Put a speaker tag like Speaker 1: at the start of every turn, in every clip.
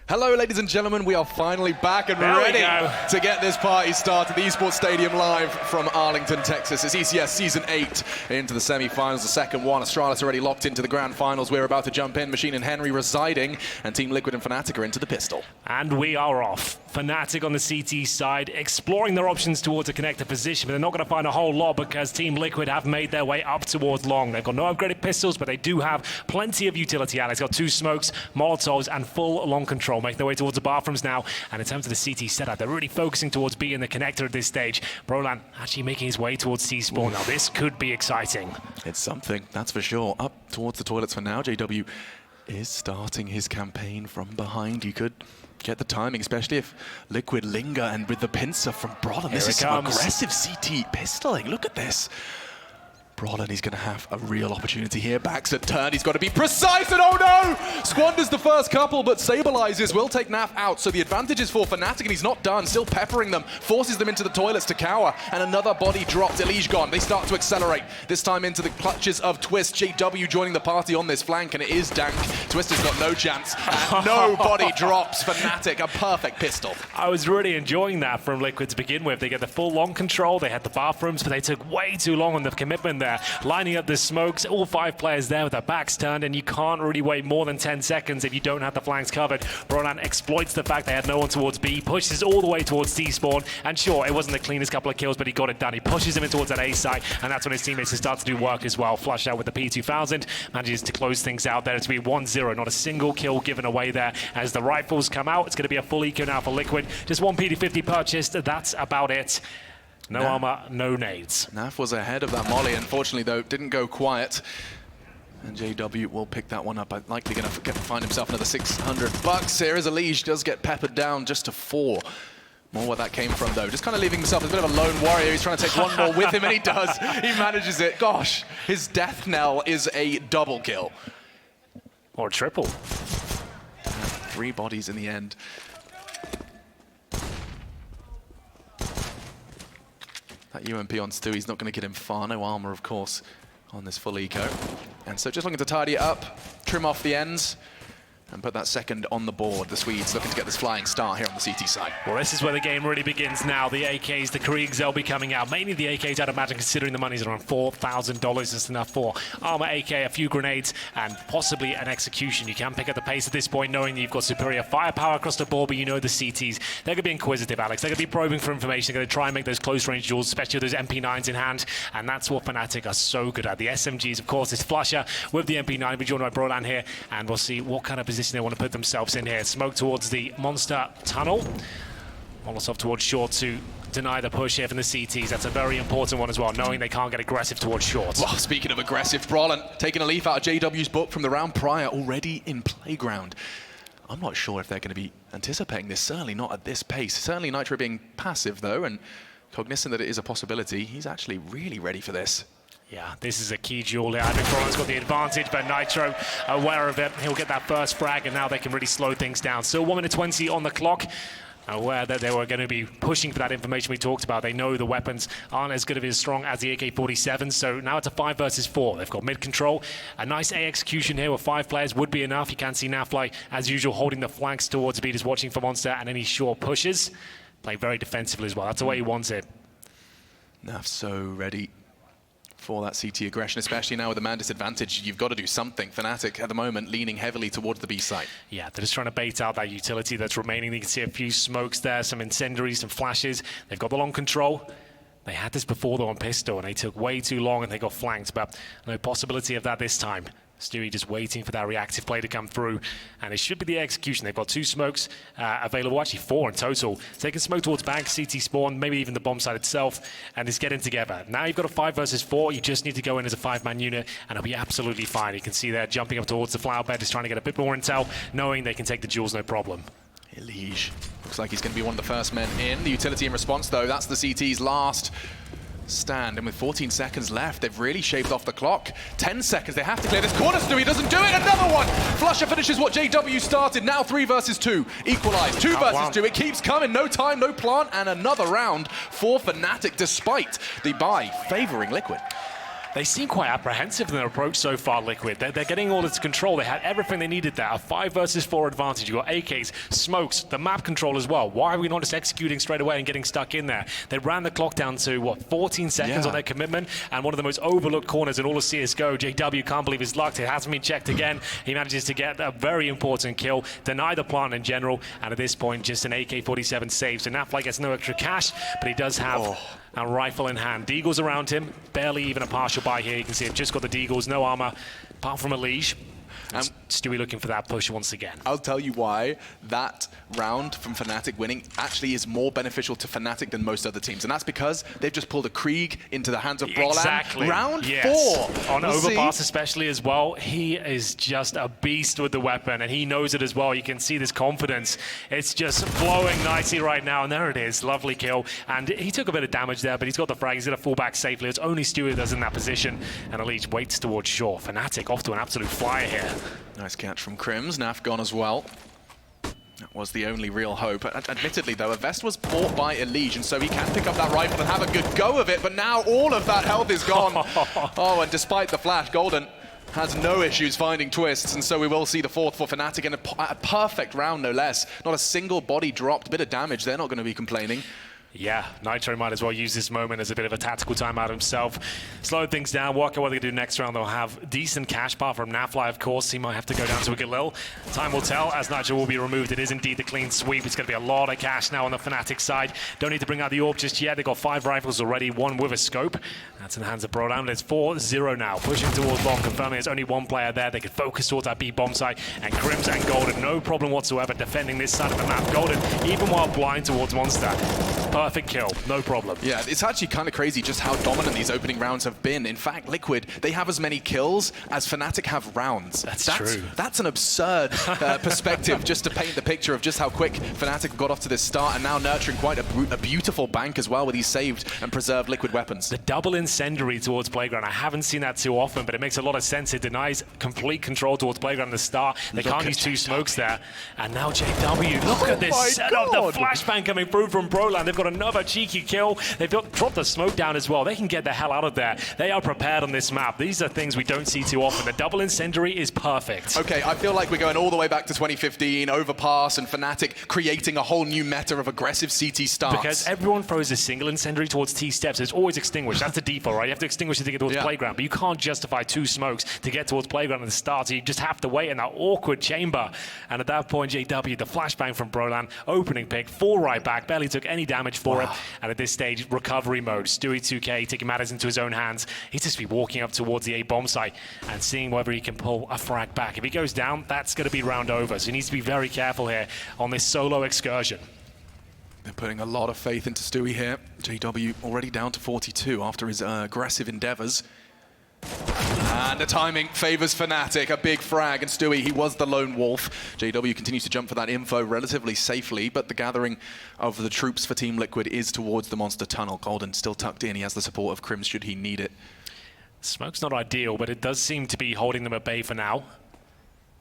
Speaker 1: Hello, ladies and gentlemen. We are finally back and ready to get this party started. The Esports Stadium live from Arlington, Texas. It's ECS Season 8 into the semi-finals, the second one. Astralis already locked into the grand finals. We're about to jump in. Machine and Henry residing, and Team Liquid and Fnatic are into the pistol.
Speaker 2: And we are off. Fnatic on the CT side, exploring their options towards a connector position, but they're not going to find a whole lot because Team Liquid have made their way up towards long. They've got no upgraded pistols, but they do have plenty of utility. Alex got 2 smokes, Molotovs, and full long control. Make their way towards the bathrooms now. And in terms of the CT setup, they're really focusing towards B in the connector at this stage. Brolan actually making his way towards C-spawn. Now this could be exciting.
Speaker 1: It's something, that's for sure. Up towards the toilets for now. JW is starting his campaign from behind. You could get the timing, especially if Liquid linger, and with the pincer from Brolan. This is some aggressive CT pistoling. Look at this. Brolan, he's going to have a real opportunity here. Backs at turn, he's got to be precise, and oh no! Squanders the first couple, but stabilizes, will take Naf out. So the advantage is for Fnatic, and he's not done. Still peppering them, forces them into the toilets to cower, and another body dropped. Elige gone. They start to accelerate, this time into the clutches of Twist. JW joining the party on this flank, and it is Dank. Twist has got no chance, and no body drops. Fnatic, a perfect pistol.
Speaker 2: I was really enjoying that from Liquid to begin with. They get the full long control, they had the bathrooms, but they took way too long on the commitment there. Lining up the smokes, all 5 players there with their backs turned, and you can't really wait more than 10 seconds if you don't have the flanks covered. Brolan exploits the fact they had no one towards B, pushes all the way towards C-spawn, and sure, it wasn't the cleanest couple of kills, but he got it done. He pushes him in towards that A site, and that's when his teammates start to do work as well. Flushed out with the P2000, manages to close things out there. It's to be 1-0, not a single kill given away there. As the rifles come out, it's going to be a full eco now for Liquid. Just 1 P250 purchased, that's about it. No armor, no nades.
Speaker 1: Naf was ahead of that molly. Unfortunately, though, didn't go quiet. And JW will pick that one up. Likely going to find himself another $600 here as Elige does get peppered down just to 4. More where that came from, though. Just kind of leaving himself as a bit of a lone warrior. He's trying to take one more with him, and he does. He manages it. Gosh, his death knell is a double kill.
Speaker 2: Or a triple.
Speaker 1: 3 bodies in the end. That UMP on Stu, he's not going to get him far. No armor, of course, on this full eco. And so just looking to tidy it up, trim off the ends, and put that second on the board. The Swedes looking to get this flying start here on the CT side.
Speaker 2: Well, this is where the game really begins now. The AKs, the Kriegs, they'll be coming out. Mainly the AKs, I'd imagine, considering the money's around $4,000. That's enough for armor, AK, a few grenades, and possibly an execution. You can pick up the pace at this point, knowing that you've got superior firepower across the board, but you know the CTs. They're going to be inquisitive, Alex. They're going to be probing for information. They're going to try and make those close-range duels, especially with those MP9s in hand, and that's what Fnatic are so good at. The SMGs, of course, is Flusher with the MP9. We're joined by Brolan here, and we'll see what kind of position they want to put themselves in here. Smoke towards the monster tunnel. Molotov towards short to deny the push here from the CTs. That's a very important one as well, knowing they can't get aggressive towards short.
Speaker 1: Well, speaking of aggressive, Brolan taking a leaf out of JW's book from the round prior, already in playground. I'm not sure if they're going to be anticipating this, certainly not at this pace. Certainly Nitro being passive, though, and cognizant that it is a possibility. He's actually really ready for this.
Speaker 2: Yeah, this is a key duel here. I think Brolan's got the advantage, but Nitro aware of it. He'll get that first frag, and now they can really slow things down. Still 1 minute 20 on the clock. Aware that they were going to be pushing for that information we talked about. They know the weapons aren't as good of as strong as the AK-47, so now it's a 5 versus 4. They've got mid control. A nice A execution here with 5 players would be enough. You can see Nafly, as usual, holding the flanks towards B, just watching for Monster, and any short pushes. Play very defensively as well. That's the way he wants it.
Speaker 1: Naf's so ready for that CT aggression, especially now with the man disadvantage. You've got to do something. Fnatic at the moment leaning heavily towards the B site.
Speaker 2: Yeah, they're just trying to bait out that utility that's remaining. You can see a few smokes there, some incendiaries, some flashes. They've got the long control. They had this before though on pistol, and they took way too long and they got flanked, but no possibility of that this time. Stewie just waiting for that reactive play to come through, and it should be the execution. They've got 2 smokes available, actually 4 in total. So they can smoke towards bank, CT spawn, maybe even the bomb site itself, and it's getting together. Now you've got a 5 versus 4. You just need to go in as a 5-man unit, and it'll be absolutely fine. You can see they're jumping up towards the flower bed, just trying to get a bit more intel, knowing they can take the duels no problem.
Speaker 1: Elige looks like he's going to be one of the first men in. The utility in response, though, that's the CT's last stand, and with 14 seconds left, they've really shaved off the clock. 10 seconds, they have to clear this corner. Stewie doesn't do it, another one! Flusher finishes what JW started, now 3 versus 2. Equalized, 2 versus 2, it keeps coming, no time, no plant, and another round for Fnatic, despite the buy favouring Liquid.
Speaker 2: They seem quite apprehensive in their approach so far, Liquid. They're getting all into control. They had everything they needed there. A 5 versus 4 advantage. You've got AKs, smokes, the map control as well. Why are we not just executing straight away and getting stuck in there? They ran the clock down to, what, 14 seconds on their commitment, and one of the most overlooked corners in all of CSGO. JW can't believe his luck. It hasn't been checked again. He manages to get a very important kill, deny the plant in general, and at this point, just an AK-47 save. So Nafly gets no extra cash, but he does have a rifle in hand. Deagles around him, barely even a partial buy here. You can see I've just got the Deagles, no armor, apart from a Liege. Stewie looking for that push once again.
Speaker 1: I'll tell you why that round from Fnatic winning actually is more beneficial to Fnatic than most other teams. And that's because they've just pulled a Krieg into the hands of Brolan.
Speaker 2: Exactly.
Speaker 1: Round 4.
Speaker 2: On Overpass especially as well, he is just a beast with the weapon, and he knows it as well. You can see this confidence. It's just flowing nicely right now, and there it is. Lovely kill. And he took a bit of damage there, but he's got the frag. He's going to fall back safely. It's only Stewie that's in that position, and Elite waits towards shore. Fnatic off to an absolute flyer here.
Speaker 1: Nice catch from Crims. Naf gone as well. That was the only real hope. Admittedly, though, a vest was bought by Elige, and so he can pick up that rifle and have a good go of it, but now all of that health is gone. Oh, and despite the flash, Golden has no issues finding twists, and so we will see the 4th for Fnatic in a perfect round, no less. Not a single body dropped, bit of damage. They're not going to be complaining.
Speaker 2: Yeah, Nitro might as well use this moment as a bit of a tactical timeout himself. Slow things down, work out what they do next round. They'll have decent cash, apart from Nafly, of course. He might have to go down to a Galil. Time will tell, as Nitro will be removed. It is indeed the clean sweep. It's going to be a lot of cash now on the Fnatic side. Don't need to bring out the AWP just yet. They've got 5 rifles already, 1 with a scope. That's in the hands of Brolan. It's 4-0 now, pushing towards bomb, confirming there's only 1 player there. They could focus towards that B bomb site, and Crims and Golden, no problem whatsoever defending this side of the map. Golden, even while blind towards Monster, perfect kill, no problem. Yeah,
Speaker 1: it's actually kind of crazy just how dominant these opening rounds have been. In fact, Liquid, they have as many kills as Fnatic have rounds.
Speaker 2: That's true.
Speaker 1: That's an absurd perspective just to paint the picture of just how quick Fnatic got off to this start, and now nurturing quite a beautiful bank as well with these saved and preserved Liquid weapons.
Speaker 2: The double incendiary towards Playground, I haven't seen that too often, but it makes a lot of sense. It denies complete control towards Playground at the start. They can't use 2 smokes there. And now JW, look at this setup. The flashbang coming through from Brolan. They've got another cheeky kill. They've dropped the smoke down as well. They can get the hell out of there. They are prepared on this map. These are things we don't see too often. The double incendiary is perfect.
Speaker 1: Okay, I feel like we're going all the way back to 2015, Overpass and Fnatic creating a whole new meta of aggressive CT starts.
Speaker 2: Because everyone throws a single incendiary towards T steps. It's always extinguished. That's the default, right? You have to extinguish it to get towards Playground, but you can't justify 2 smokes to get towards Playground at the start, so you just have to wait in that awkward chamber. And at that point, JW, the flashbang from Brolan, opening pick, 4 right back, barely took any damage for it. And at this stage, recovery mode. Stewie 2K taking matters into his own hands. He's just be walking up towards the A bomb site and seeing whether he can pull a frag back. If he goes down, that's going to be round over. So he needs to be very careful here on this solo excursion.
Speaker 1: They're putting a lot of faith into Stewie here. JW already down to 42 after his aggressive endeavors. And the timing favors Fnatic, a big frag, and Stewie, he was the lone wolf. JW continues to jump for that info relatively safely, but the gathering of the troops for Team Liquid is towards the Monster Tunnel. Golden still tucked in. He has the support of Crims should he need it.
Speaker 2: Smoke's not ideal, but it does seem to be holding them at bay for now.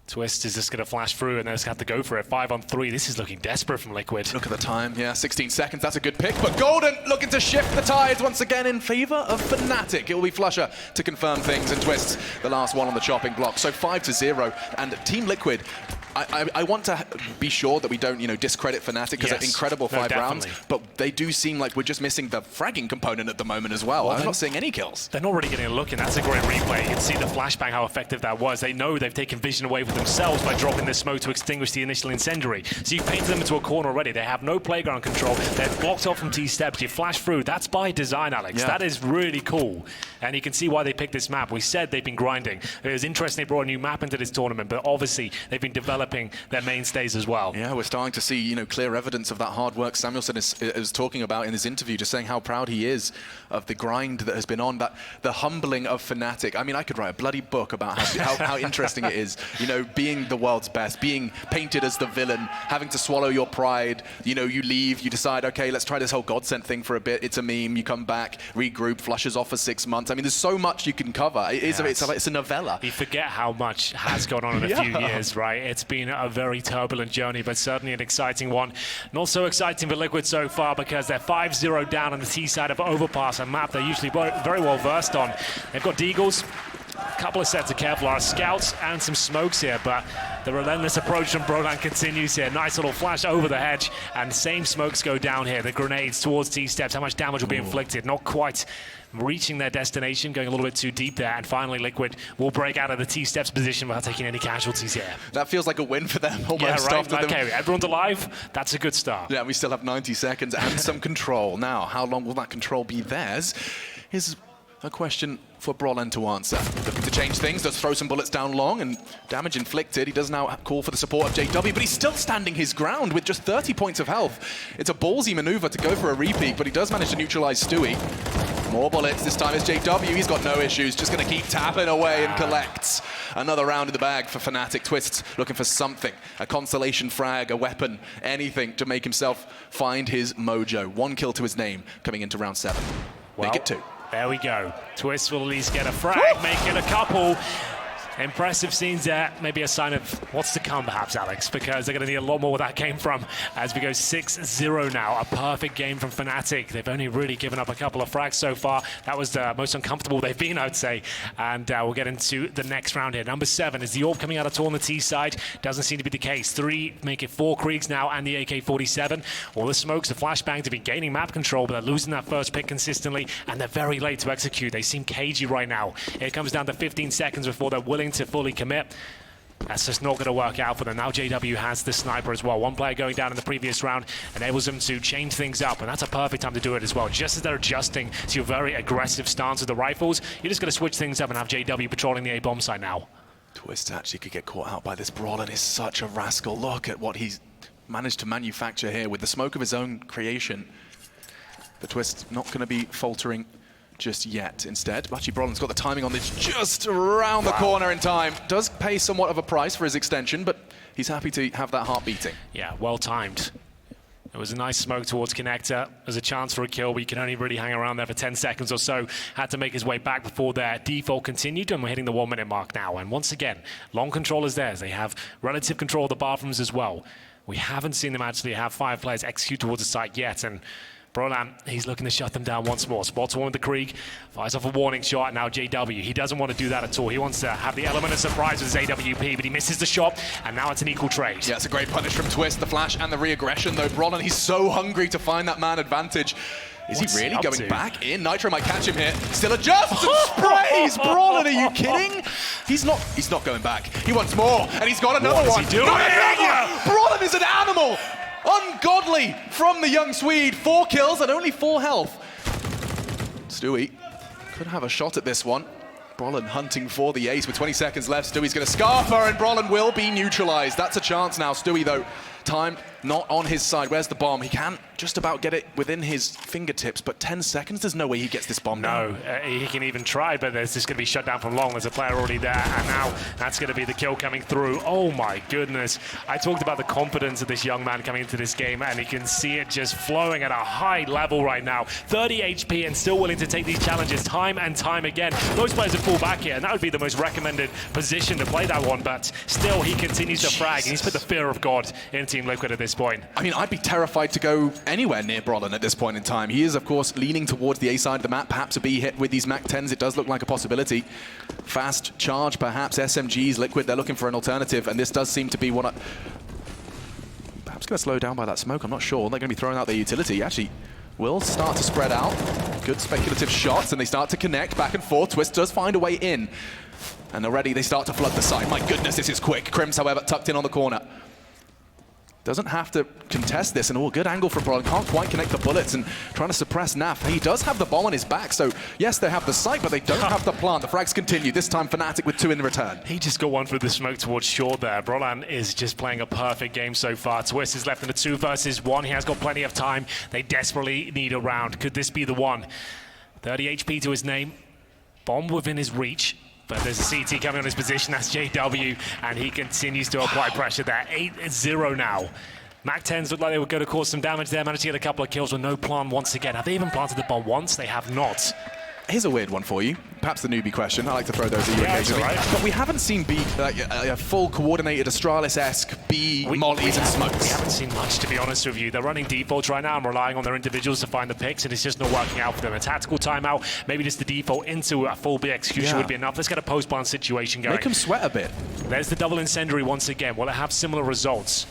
Speaker 2: Twist is just going to flash through, and they're just going to have to go for it. 5 on 3. This is looking desperate from Liquid.
Speaker 1: Look at the time. Yeah, 16 seconds. That's a good pick. But Golden looking to shift the tides once again in favor of Fnatic. It will be Flusher to confirm things, and Twist, the last one on the chopping block. So 5-0. And Team Liquid, I want to be sure that we don't, discredit Fnatic because they're incredible 5 rounds. But they do seem like we're just missing the fragging component at the moment as well. I'm not seeing any kills.
Speaker 2: They're not really getting a look, and that's a great replay. You can see the flashbang, how effective that was. They know they've taken vision away from themselves by dropping the smoke to extinguish the initial incendiary. So you've painted them into a corner already. They have no playground control. They're blocked off from T-steps. You flash through. That's by design, Alex. That is really cool. And you can see why they picked this map. We said they've been grinding. It was interesting they brought a new map into this tournament, but obviously they've been developing their mainstays as well.
Speaker 1: Yeah, we're starting to see, clear evidence of that hard work Samuelson is talking about in his interview, just saying how proud he is of the grind that has been on, that the humbling of Fnatic. I mean, I could write a bloody book about how interesting it is, being the world's best, being painted as the villain, having to swallow your pride. You know, you leave, you decide, okay, let's try this whole godsend thing for a bit. It's a meme. You come back, regroup, flushes off for 6 months. I mean, there's so much you can cover. It's a novella.
Speaker 2: You forget how much has gone on in a few years, right? It's been a very turbulent journey, but certainly an exciting one. Not so exciting for Liquid so far because they're 5-0 down on the T side of Overpass, a map they're usually very well versed on. They've got Deagles, a couple of sets of Kevlar, scouts, and some smokes here, but the relentless approach from Brolan continues here. Nice little flash over the hedge, and same smokes go down here. The grenades towards T-steps. How much damage will be inflicted? Not quite reaching their destination, going a little bit too deep there, and finally Liquid will break out of the T-steps position without taking any casualties here.
Speaker 1: That feels like a win for them almost.
Speaker 2: Yeah, right.
Speaker 1: After
Speaker 2: Okay, everyone's alive. That's a good start.
Speaker 1: Yeah, we still have 90 seconds and some control. Now, how long will that control be theirs? Is a question for Brolan to answer. Looking to change things, does throw some bullets down long, and damage inflicted. He does now call for the support of JW, but he's still standing his ground with just 30 points of health. It's a ballsy maneuver to go for a repeat, but he does manage to neutralize Stewie. More bullets, this time is JW. He's got no issues, just going to keep tapping away and collects another round in the bag for Fnatic. Twists looking for something, a consolation frag, a weapon, anything to make himself find his mojo. 1 kill to his name coming into round 7. Make it 2.
Speaker 2: There we go. Twist will at least get a frag, make it a couple. Impressive scenes there. Maybe a sign of what's to come, perhaps, Alex, because they're going to need a lot more where that came from as we go 6-0 now. A perfect game from Fnatic. They've only really given up a couple of frags so far. That was the most uncomfortable they've been, I'd say. And we'll get into the next round here. Number 7 is the AWP coming out of on the T side. Doesn't seem to be the case. 3 make it 4 Kriegs now and the AK-47. All the smokes, the flashbangs have been gaining map control, but they're losing that first pick consistently, and they're very late to execute. They seem cagey right now. It comes down to 15 seconds before they're willing to fully commit. That's just not going to work out for them. Now JW has the sniper as well. One player going down in the previous round enables them to change things up, and that's a perfect time to do it as well. Just as they're adjusting to your very aggressive stance with the rifles, you're just going to switch things up and have JW patrolling the A-bomb side now.
Speaker 1: Twist actually could get caught out by this. Brolan is such a rascal. Look at what he's managed to manufacture here with the smoke of his own creation. The Twist not going to be faltering just yet. Instead, actually Brolan's got the timing on this just around the corner in time. Does pay somewhat of a price for his extension, but he's happy to have that heart beating. Yeah,
Speaker 2: well timed. It was a nice smoke towards Connector. There's a chance for a kill, but you can only really hang around there for 10 seconds or so. Had to make his way back before their default continued, and we're hitting the 1 minute mark now. And once again, long control is theirs. They have relative control of the bathrooms as well. We haven't seen them actually have 5 players execute towards the site yet, and Brolan, he's looking to shut them down once more. Spots one with the Krieg, fires off a warning shot. Now JW, he doesn't want to do that at all. He wants to have the element of surprise with his AWP, but he misses the shot, and now it's an equal trade.
Speaker 1: Yeah, it's a great punish from Twist, the flash and the re-aggression, though. Brolan, he's so hungry to find that man advantage. Is he really going back in? Nitro might catch him here. Still adjusts and sprays! Brolan, are you kidding? He's not going back. He wants more, and he's got another one.
Speaker 2: What is he doing?
Speaker 1: Brolan is an animal! Ungodly from the young Swede. 4 kills and only 4 health. Stewie could have a shot at this one. Brolan hunting for the ace with 20 seconds left. Stewie's going to scarf her, and Brolan will be neutralized. That's a chance now. Stewie, though, time not on his side. Where's the bomb? He can just about get it within his fingertips, but 10 seconds, there's no way he gets this bomb down.
Speaker 2: No, he can even try, but there's just going to be shut down from long. There's a player already there, and now that's going to be the kill coming through. Oh my goodness. I talked about the confidence of this young man coming into this game, and you can see it just flowing at a high level right now. 30 HP and still willing to take these challenges time and time again. Most players would fall back here, and that would be the most recommended position to play that one, but still he continues to frag, and he's put the fear of God in Team Liquid at this point.
Speaker 1: I mean, I'd be terrified to go anywhere near Brolan at this point in time. He is, of course, leaning towards the A side of the map. Perhaps a B hit with these MAC-10s. It does look like a possibility. Fast charge, perhaps. SMGs, Liquid, they're looking for an alternative, and this does seem to be what perhaps going to slow down by that smoke. I'm not sure. They're going to be throwing out their utility. Actually, will start to spread out. Good speculative shots, and they start to connect back and forth. Twist does find a way in. And already they start to flood the site. My goodness, this is quick. Crims, however, tucked in on the corner. Doesn't have to contest this, and good angle from Brolan. Can't quite connect the bullets and trying to suppress Naf. He does have the bomb on his back, so yes, they have the site, but they don't have the plant. The frags continue, this time Fnatic with 2 in return.
Speaker 2: He just got one through the smoke towards short there. Brolan is just playing a perfect game so far. Twist is left in the 2 versus 1. He has got plenty of time. They desperately need a round. Could this be the one? 30 HP to his name. Bomb within his reach. But there's a CT coming on his position. That's JW, and he continues to apply pressure there. 8-0 now. MAC-10s look like they were going to cause some damage there. Managed to get a couple of kills with no plan once again. Have they even planted the bomb once? They have not.
Speaker 1: Here's a weird one for you. Perhaps the newbie question. I like to throw those at you occasionally.
Speaker 2: Right.
Speaker 1: But we haven't seen B, a full coordinated Astralis-esque B mollies and smokes.
Speaker 2: We haven't seen much, to be honest with you. They're running defaults right now and relying on their individuals to find the picks, and it's just not working out for them. A tactical timeout, maybe just the default into a full B execution would be enough. Let's get a post-ban situation going.
Speaker 1: Make them sweat a bit.
Speaker 2: There's the double incendiary once again. Will it have similar results?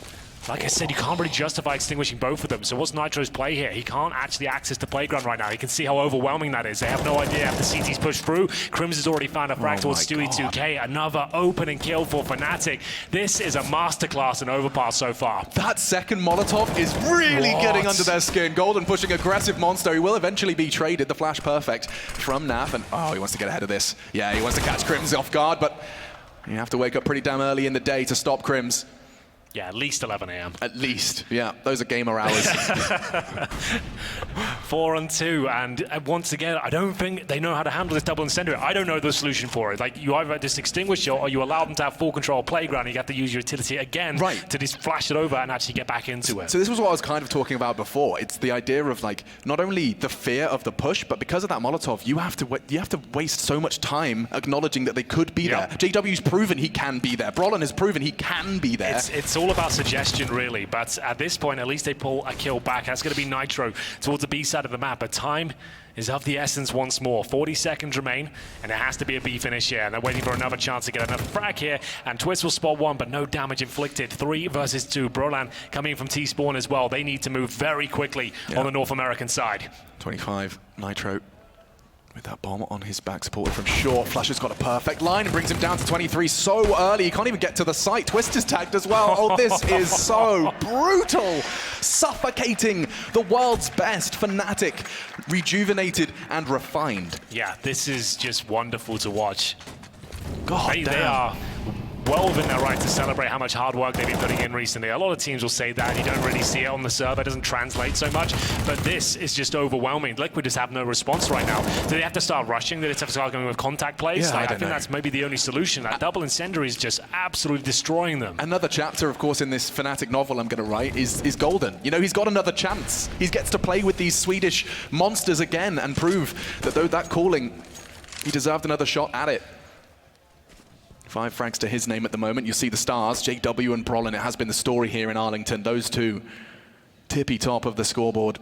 Speaker 2: Like I said, you can't really justify extinguishing both of them. So what's Nitro's play here? He can't actually access the playground right now. You can see how overwhelming that is. They have no idea if the CT's pushed through. Crims has already found a frag towards Stewie 2K. Another opening kill for Fnatic. This is a masterclass in Overpass so far.
Speaker 1: That second Molotov is really getting under their skin. Golden pushing aggressive Monster. He will eventually be traded. The flash perfect from Naf. And he wants to get ahead of this. Yeah, he wants to catch Crims off guard, but you have to wake up pretty damn early in the day to stop Crims.
Speaker 2: Yeah, at least 11 a.m.
Speaker 1: At least, yeah. Those are gamer hours.
Speaker 2: 4-2, and once again, I don't think they know how to handle this double incendiary. I don't know the solution for it. Like, you either just extinguish it, or you allow them to have full control of playground, and you have to use your utility again to just flash it over and actually get back into it.
Speaker 1: So this was what I was kind of talking about before. It's the idea of, like, not only the fear of the push, but because of that Molotov, you have to waste so much time acknowledging that they could be there. JW's proven he can be there. Brolin has proven he can be there.
Speaker 2: It's all about suggestion, really, but at this point, at least they pull a kill back. That's going to be Nitro towards the B side of the map, but time is of the essence once more. 40 seconds remain, and it has to be a B finish here, and they're waiting for another chance to get another frag here, and Twist will spot one, but no damage inflicted. 3 versus 2. Brolan coming in from T-Spawn as well. They need to move very quickly on the North American side.
Speaker 1: 25, Nitro. With that bomb on his back, supported from short. Flash has got a perfect line and brings him down to 23 so early. He can't even get to the site. Twist is tagged as well. Oh, this is so brutal. Suffocating the world's best. Fnatic, rejuvenated and refined.
Speaker 2: Yeah, this is just wonderful to watch.
Speaker 1: God damn.
Speaker 2: They are well within their right to celebrate how much hard work they've been putting in recently. A lot of teams will say that, and you don't really see it on the server. It doesn't translate so much, but this is just overwhelming. Liquid just have no response right now. Do they have to start rushing? Do they have to start going with contact plays?
Speaker 1: Yeah,
Speaker 2: I think that's maybe the only solution. That double incendiary is just absolutely destroying them.
Speaker 1: Another chapter, of course, in this Fnatic novel I'm going to write is Golden. You know, he's got another chance. He gets to play with these Swedish monsters again and prove that though that calling, he deserved another shot at it. 5 frags to his name at the moment. You see the stars, JW and Brolin. It has been the story here in Arlington. Those two tippy top of the scoreboard.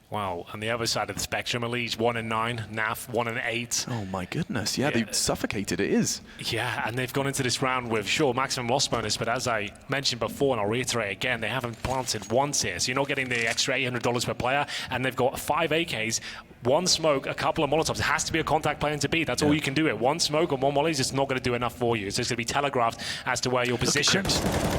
Speaker 2: Wow, on the other side of the spectrum, Elise 1-9, NAF 1-8.
Speaker 1: Oh my goodness, yeah, they suffocated, it is.
Speaker 2: Yeah, and they've gone into this round with, sure, maximum loss bonus, but as I mentioned before, and I'll reiterate again, they haven't planted once here, so you're not getting the extra $800 per player, and they've got 5 AKs, 1 smoke, a couple of Molotovs. It has to be a contact play into B. That's all you can do. 1 smoke and 1 molly is just not going to do enough for you. It's just going to be telegraphed as to where you're positioned.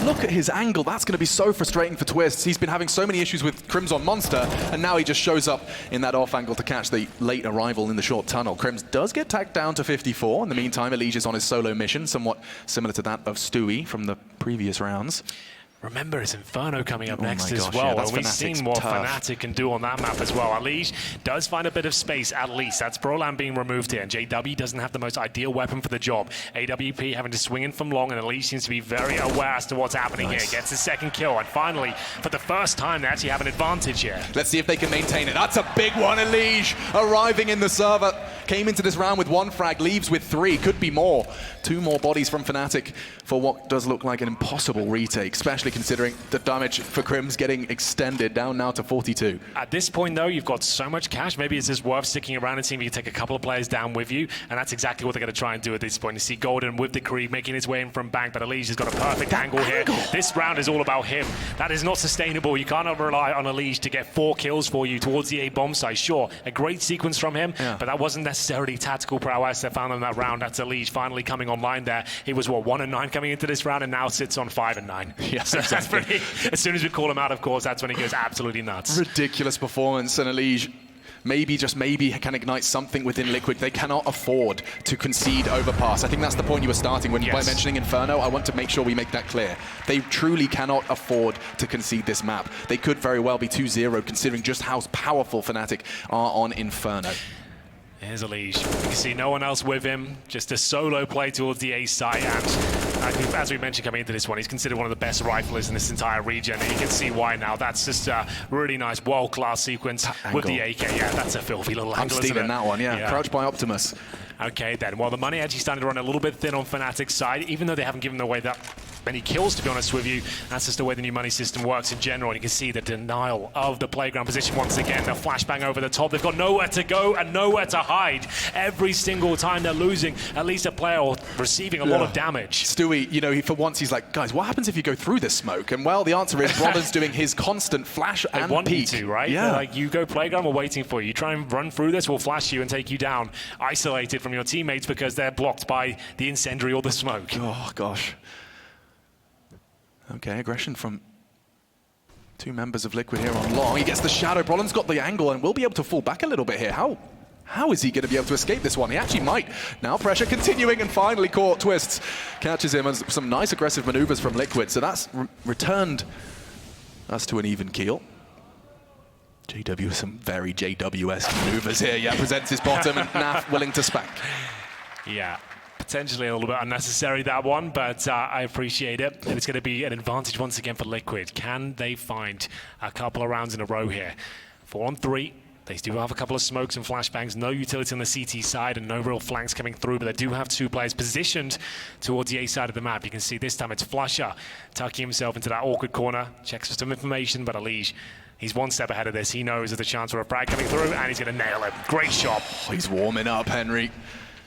Speaker 1: Look at his angle. That's going to be so frustrating for Twist. He's been having so many issues with Crims on Monster, and now he just shows up in that off angle to catch the late arrival in the short tunnel. Crims does get tagged down to 54. In the meantime, Elige is on his solo mission, somewhat similar to that of Stewie from the previous rounds.
Speaker 2: Remember, it's Inferno coming up next as well, and we've seen what Fnatic can do on that map as well. Unleash does find a bit of space, at least. That's Brolan being removed here, and JW doesn't have the most ideal weapon for the job. AWP having to swing in from long, and Unleash seems to be very aware as to what's happening here. Gets his second kill, and finally, for the first time, they actually have an advantage here.
Speaker 1: Let's see if they can maintain it. That's a big one, Unleash, arriving in the server. Came into this round with 1 frag, leaves with 3, could be more. 2 more bodies from Fnatic for what does look like an impossible retake, especially considering the damage for Crims getting extended down now to 42.
Speaker 2: At this point, though, you've got so much cash. Maybe it's just worth sticking around and seeing if you can take a couple of players down with you, and that's exactly what they're going to try and do at this point. You see Golden with the Krieg making his way in from Bank, but Elige has got a perfect angle here. This round is all about him. That is not sustainable. You can't rely on Elige to get 4 kills for you towards the A bomb site. Sure, a great sequence from him, but that wasn't necessarily tactical prowess that found him that round. That's Elige finally coming online there. He was, what, 1-9 coming into this round, and now sits on 5-9.
Speaker 1: Yeah,
Speaker 2: so that's pretty... As soon as we call him out, of course, that's when he goes absolutely nuts.
Speaker 1: Ridiculous performance, and Elige maybe, just maybe, can ignite something within Liquid. They cannot afford to concede Overpass. I think that's the point you were starting when by mentioning Inferno. I want to make sure we make that clear. They truly cannot afford to concede this map. They could very well be 2-0, considering just how powerful Fnatic are on Inferno.
Speaker 2: Here's Elige. You can see no one else with him, just a solo play towards the A site, and as we mentioned coming into this one, he's considered one of the best riflers in this entire region, and you can see why now. That's just a really nice, world-class sequence with the AK. Yeah, that's a filthy little angle,
Speaker 1: I'm stealing that one, yeah. Crouched by Optimus.
Speaker 2: Okay, then. Well, the money actually starting to run a little bit thin on Fnatic's side, even though they haven't given away that many kills, to be honest with you. That's just the way the new money system works in general. And you can see the denial of the playground position once again. The flashbang over the top. They've got nowhere to go and nowhere to hide. Every single time they're losing at least a player or receiving a lot of damage.
Speaker 1: Stewie, you know, for once he's like, guys, what happens if you go through this smoke? And well, the answer is Brollan's doing his constant flash and
Speaker 2: want
Speaker 1: peek.
Speaker 2: You to, right?
Speaker 1: Yeah.
Speaker 2: They're like, you go playground, we're waiting for you. You try and run through this, we'll flash you and take you down, isolated from your teammates because they're blocked by the incendiary or the smoke.
Speaker 1: Oh, gosh. Okay, aggression from two members of Liquid here on long. He gets the shadow. Brollan's got the angle and will be able to fall back a little bit here. How is he going to be able to escape this one? He actually might. Now pressure continuing and finally caught. Twists catches him, and some nice aggressive maneuvers from Liquid. So that's returned us to an even keel. JW with some very JW-esque maneuvers here. Yeah, presents his bottom and Naf willing to spank.
Speaker 2: Yeah, potentially a little bit unnecessary, that one, but I appreciate it. And it's going to be an advantage once again for Liquid. Can they find a couple of rounds in a row here? 4 on 3. They do have a couple of smokes and flashbangs, no utility on the CT side and no real flanks coming through, but they do have 2 players positioned towards the A side of the map. You can see this time it's Flusher tucking himself into that awkward corner, checks for some information, but Elige, he's one step ahead of this. He knows there's a chance for a frag coming through, and he's going to nail it. Great shot.
Speaker 1: Oh, he's warming up, Henry.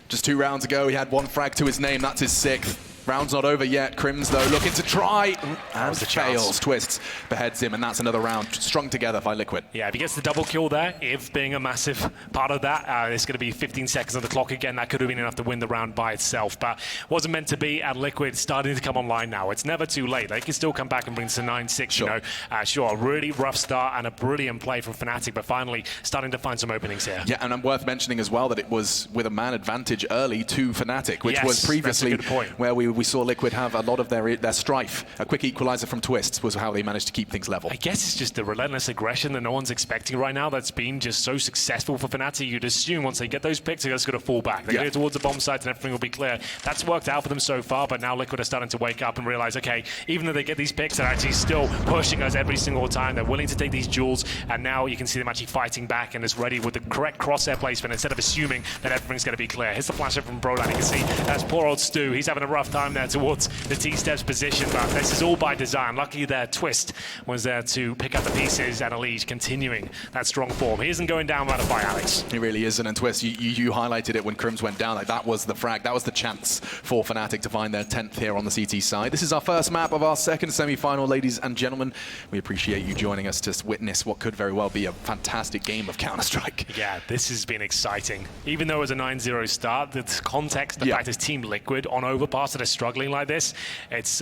Speaker 1: Just 2 rounds ago, he had 1 frag to his name. That's his 6th. Round's not over yet. Crims, though, looking to try. And fails. Twists, beheads him, and that's another round strung together by Liquid.
Speaker 2: Yeah, if he gets the double kill there, if being a massive part of that, it's going to be 15 seconds on the clock again. That could have been enough to win the round by itself, but wasn't meant to be. And Liquid starting to come online now. It's never too late. They can still come back and bring to 9-6,
Speaker 1: sure.
Speaker 2: You know. Sure, a really rough start and a brilliant play from Fnatic, but finally starting to find some openings here.
Speaker 1: Yeah, and I'm worth mentioning as well that it was with a man advantage early to Fnatic, which was previously where we saw Liquid have a lot of their strife. A quick equalizer from Twists was how they managed to keep things level.
Speaker 2: I guess it's just the relentless aggression that no one's expecting right now that's been just so successful for Fnatic. You'd assume once they get those picks, they're just going to fall back. They go towards the bomb site and everything will be clear. That's worked out for them so far, but now Liquid are starting to wake up and realize, okay, even though they get these picks, they're actually still pushing us every single time. They're willing to take these duels, and now you can see them actually fighting back and is ready with the correct crosshair placement instead of assuming that everything's going to be clear. Here's the flash up from Brolan. You can see that's poor old Stu. He's having a rough time there towards the T-Steps position, but this is all by design. Lucky there, Twist was there to pick up the pieces, and Elige continuing that strong form. He isn't going down without a fight, Alex.
Speaker 1: He really isn't, and Twist, you highlighted it when Crims went down. Like, that was the frag, that was the chance for Fnatic to find their 10th here on the CT side. This is our first map of our second semi-final, ladies and gentlemen. We appreciate you joining us to witness what could very well be a fantastic game of Counter-Strike.
Speaker 2: Yeah, this has been exciting. Even though it was a 9-0 start, the context, the fact is Team Liquid on Overpass that are struggling like this, it's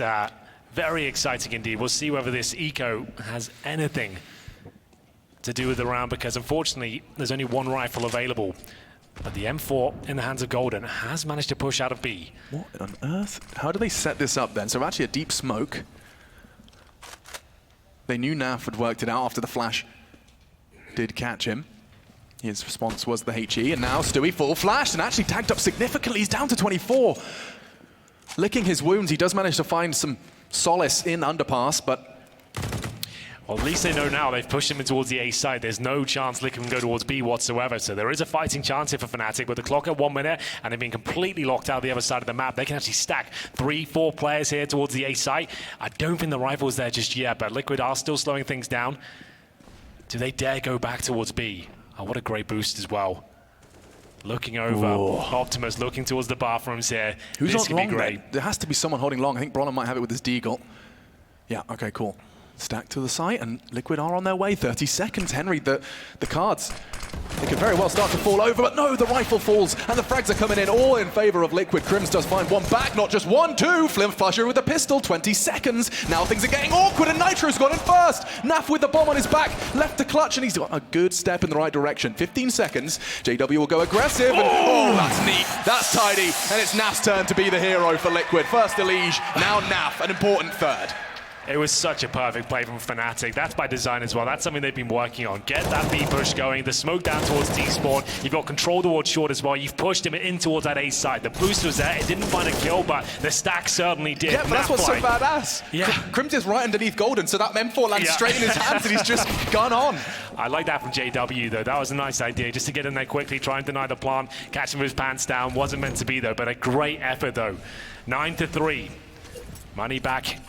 Speaker 2: very exciting indeed. We'll see whether this eco has anything to do with the round, because unfortunately there's only 1 rifle available. But the M4 in the hands of Golden has managed to push out of B.
Speaker 1: What on earth? How do they set this up then? So actually a deep smoke. They knew Naf had worked it out after the flash did catch him. His response was the HE, and now Stewie full flashed and actually tagged up significantly. He's down to 24. Licking his wounds, he does manage to find some solace in Underpass, but...
Speaker 2: Well, at least they know now they've pushed him in towards the A side. There's no chance Liquid can go towards B whatsoever. So there is a fighting chance here for Fnatic with the clock at 1 minute and they've been completely locked out the other side of the map. They can actually stack 3-4 players here towards the A site. I don't think the rifle's there just yet, but Liquid are still slowing things down. Do they dare go back towards B? Oh, what a great boost as well. Looking over, Optimus looking towards the bathrooms here.
Speaker 1: Who's
Speaker 2: this
Speaker 1: on
Speaker 2: could
Speaker 1: long
Speaker 2: be great.
Speaker 1: There has to be someone holding long. I think Brollan might have it with his deagle. Yeah, okay, cool. Stack to the site, and Liquid are on their way. 30 seconds, Henry. The cards, they could very well start to fall over, but no, the rifle falls, and the frags are coming in all in favor of Liquid. Crims does find one back, not just one, 2. Flim Flusher with a pistol, 20 seconds. Now things are getting awkward, and Nitro's got in first. Naf with the bomb on his back, left to clutch, and he's got a good step in the right direction. 15 seconds, JW will go aggressive, and that's neat, that's tidy, and it's Naf's turn to be the hero for Liquid. First Elige, now Naf, an important third.
Speaker 2: It was such a perfect play from Fnatic. That's by design as well. That's something they've been working on. Get that B push going. The smoke down towards T-spawn. You've got control towards short as well. You've pushed him in towards that A side. The boost was there. It didn't find a kill, but the stack certainly did.
Speaker 3: Yeah, but that's what's so badass.
Speaker 2: Yeah.
Speaker 3: Crims is right underneath Golden, so that M4 lands straight in his hands and he's just gone on.
Speaker 2: I like that from JW, though. That was a nice idea, just to get in there quickly, try and deny the plant, catch him with his pants down. Wasn't meant to be, though, but a great effort, though. 9-3. Money back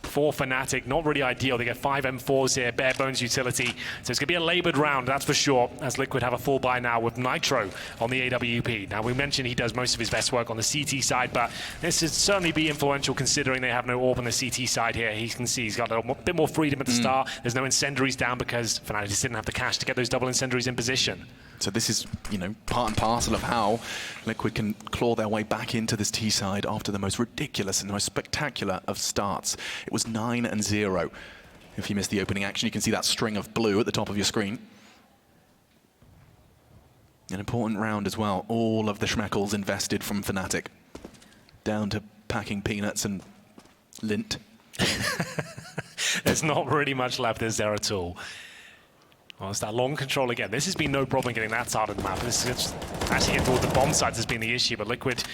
Speaker 2: for Fnatic. Not really ideal. They get 5 M4s here, bare bones utility. So it's going to be a labored round, that's for sure, as Liquid have a full buy now with Nitro on the AWP. Now, we mentioned he does most of his best work on the CT side, but this would certainly be influential considering they have no AWP on the CT side here. He can see he's got a bit more freedom at the start. There's no incendiaries down because Fnatic just didn't have the cash to get those double incendiaries in position.
Speaker 1: So this is, you know, part and parcel of how Liquid can claw their way back into this T side after the most ridiculous and the most spectacular of starts. It was 9-0. If you missed the opening action, you can see that string of blue at the top of your screen. An important round as well. All of the schmeckles invested from Fnatic, down to packing peanuts and lint.
Speaker 2: There's not really much left, is there at all? Well, it's that long control again. This has been no problem getting that side of the map. This is actually getting towards the bomb sites has been the issue, but Liquid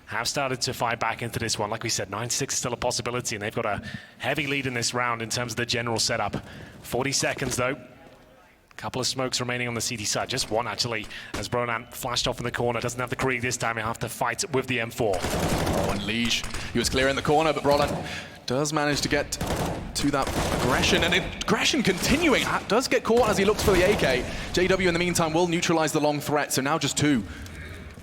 Speaker 2: have started to fight back into this one. Like we said, 9-6 is still a possibility, and they've got a heavy lead in this round in terms of the general setup. 40 seconds, though. Couple of smokes remaining on the CT side. Just one, actually, as Brolan flashed off in the corner. Doesn't have the Krieg this time. He'll have to fight with the M4.
Speaker 1: Oh, and Liege, he was clear in the corner, but Brolan does manage to get to that aggression, and aggression continuing. Does get caught as he looks for the AK. JW, in the meantime, will neutralize the long threat, so now just 2.